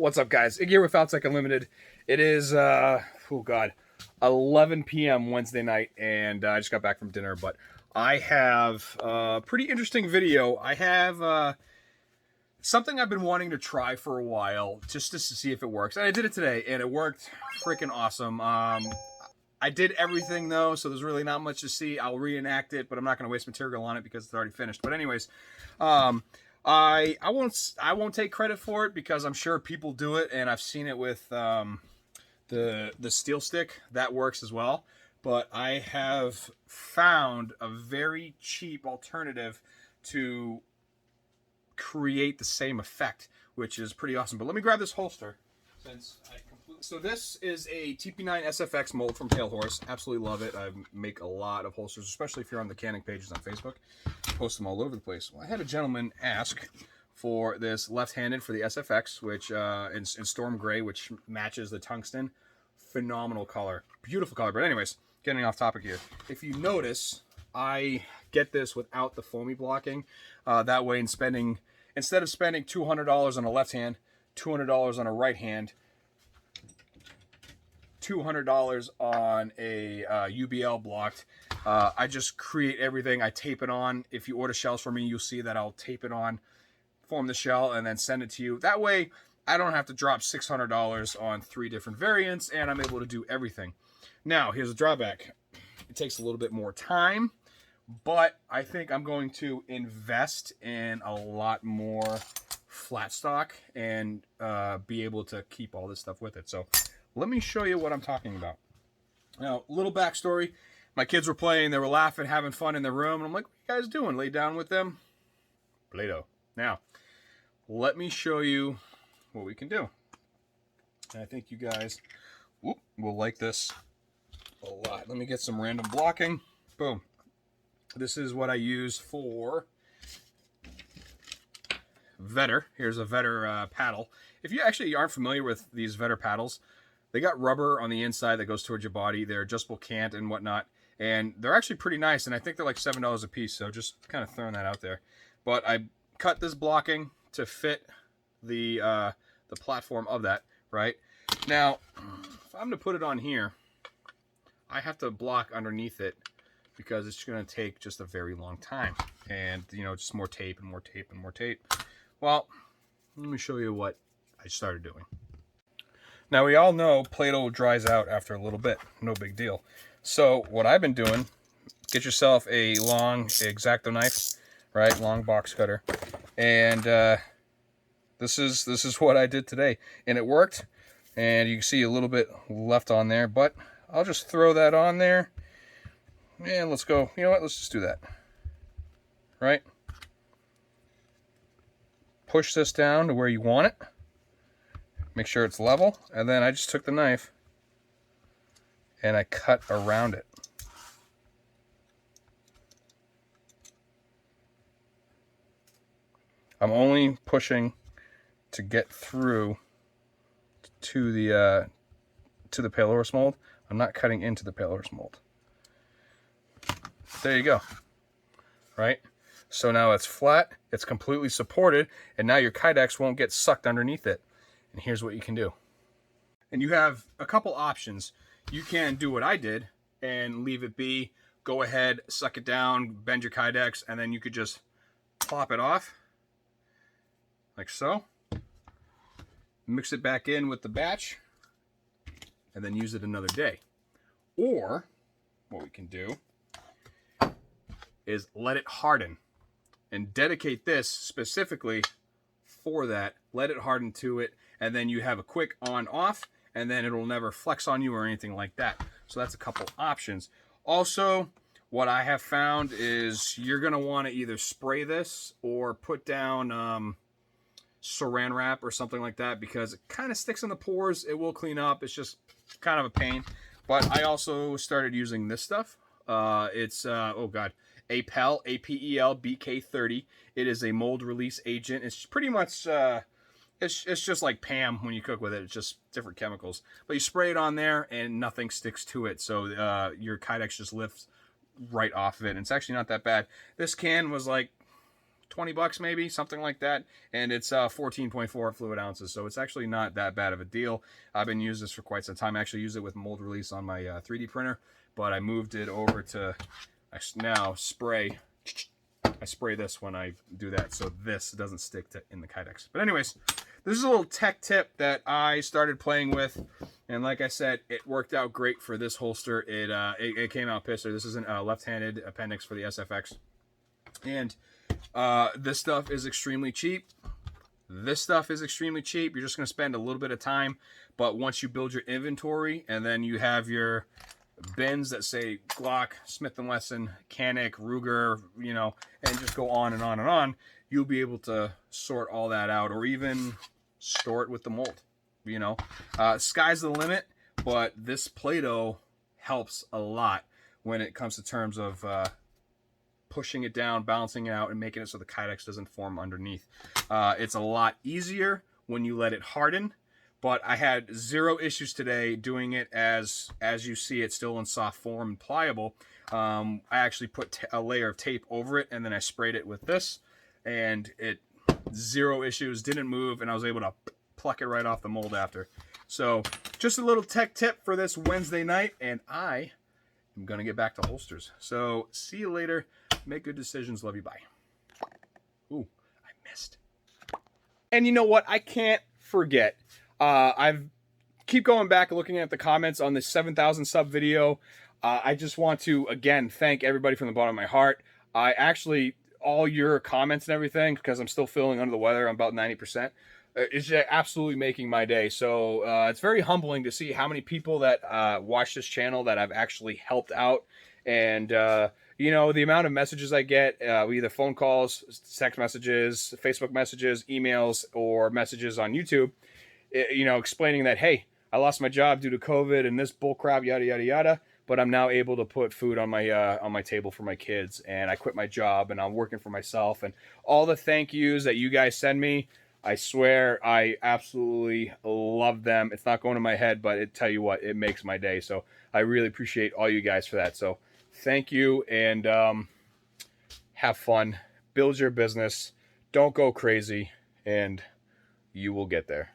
What's up, guys? Iggy here with Faltacunlimited. It is, oh god, 11 p.m. Wednesday night, and I just got back from dinner, but I have a pretty interesting video. I have something I've been wanting to try for a while, just to see if it works. And I did it today, and it worked freaking awesome. I did everything, though, so there's really not much to see. I'll reenact it, but I'm not going to waste material on it because it's already finished. But anyways, I won't take credit for it because I'm sure people do it, and I've seen it with the steel stick. That works as well. But I have found a very cheap alternative to create the same effect, which is pretty awesome. But let me grab this holster. So this is a TP9 SFX mold from Pale Horse. Absolutely love it. I make a lot of holsters, especially if you're on the canning pages on Facebook. Post them all over the place. Well, I had a gentleman ask for this left-handed for the SFX, which in Storm Gray, which matches the tungsten. Phenomenal color. Beautiful color. But anyways, getting off topic here. If you notice, I get this without the foamy blocking. That way, instead of spending $200 on a left hand, $200 on a right hand, $200 on a UBL blocked. I just create everything. I tape it on. If you order shells from me, you'll see that I'll tape it on, form the shell, and then send it to you. That way, I don't have to drop $600 on 3 different variants, and I'm able to do everything. Now, here's a drawback. It takes a little bit more time, but I think I'm going to invest in a lot more flat stock and be able to keep all this stuff with it. So let me show you what I'm talking about. Now, little backstory. My kids were playing. They were laughing, having fun in their room. And I'm like, what are you guys doing? Lay down with them. Play-Doh. Now, let me show you what we can do. And I think you guys will like this a lot. Let me get some random blocking. Boom. This is what I use for Vetter. Here's a Vetter paddle. If you actually aren't familiar with these Vetter paddles, they got rubber on the inside that goes towards your body. They're adjustable cant and whatnot. And they're actually pretty nice. And I think they're like $7 a piece. So just kind of throwing that out there. But I cut this blocking to fit the platform of that, right? Now, if I'm to put it on here, I have to block underneath it because it's going to take just a very long time. And, you know, just more tape and more tape and more tape. Well, let me show you what I started doing. Now, we all know Play-Doh dries out after a little bit. No big deal. So, what I've been doing, get yourself a long X-Acto knife, right? Long box cutter. And this is what I did today. And it worked. And you can see a little bit left on there. But I'll just throw that on there. And let's go. You know what? Let's just do that. Right? Push this down to where you want it. Make sure it's level, and then I just took the knife and I cut around it. I'm only pushing to get through to the Pale Horse mold. I'm not cutting into the Pale Horse mold. There you go. Right? So now it's flat, it's completely supported, and now your Kydex won't get sucked underneath it. And here's what you can do. And you have a couple options. You can do what I did and leave it be. Go ahead, suck it down, bend your Kydex, and then you could just plop it off. Like so. Mix it back in with the batch. And then use it another day. Or, what we can do is let it harden. And dedicate this specifically for that. Let it harden to it. And then you have a quick on-off, and then it'll never flex on you or anything like that. So that's a couple options. Also, what I have found is you're going to want to either spray this or put down saran wrap or something like that because it kind of sticks in the pores. It will clean up. It's just kind of a pain. But I also started using this stuff. It's, oh God, APEL, A-P-E-L, BK30. It is a mold release agent. It's pretty much... It's just like Pam when you cook with it. It's just different chemicals. But you spray it on there and nothing sticks to it. So your Kydex just lifts right off of it. And it's actually not that bad. This can was like 20 bucks maybe, something like that, and it's 14.4 fluid ounces, so it's actually not that bad of a deal. I've been using this for quite some time. I actually use it with mold release on my 3D printer, but I moved it over to now spray. I spray this when I do that, so this doesn't stick in the Kydex. But anyways, this is a little tech tip that I started playing with, and like I said, it worked out great for this holster. It came out pisser. This is a left-handed appendix for the SFX, and this stuff is extremely cheap. This stuff is extremely cheap. You're just going to spend a little bit of time, but once you build your inventory and then you have your bins that say Glock, Smith & Wesson, Canik, Ruger, you know, and just go on and on and on, you'll be able to sort all that out, or even store it with the mold, you know. Sky's the limit, but this Play-Doh helps a lot when it comes to terms of pushing it down, balancing it out, and making it so the Kydex doesn't form underneath. It's a lot easier when you let it harden, but I had zero issues today doing it as you see it, still in soft form and pliable. I actually put a layer of tape over it, and then I sprayed it with this, and it zero issues, didn't move, and I was able to pluck it right off the mold after. So just a little tech tip for this Wednesday night, and I am going to get back to holsters. So see you later. Make good decisions. Love you. Bye. Ooh, I missed. And you know what? I can't forget. I've keep going back and looking at the comments on this 7,000 sub video. I just want to, again, thank everybody from the bottom of my heart. I actually, all your comments and everything, because I'm still feeling under the weather, I'm about 90%. It's just absolutely making my day. So it's very humbling to see how many people that watch this channel that I've actually helped out. And, you know, the amount of messages I get, either phone calls, text messages, Facebook messages, emails, or messages on YouTube, you know, explaining that, hey, I lost my job due to COVID and this bull crap, yada, yada, yada. But I'm now able to put food on my table for my kids, and I quit my job and I'm working for myself, and all the thank yous that you guys send me, I swear I absolutely love them. It's not going to my head, but tell you what, it makes my day. So I really appreciate all you guys for that. So thank you, and have fun, build your business, don't go crazy, and you will get there.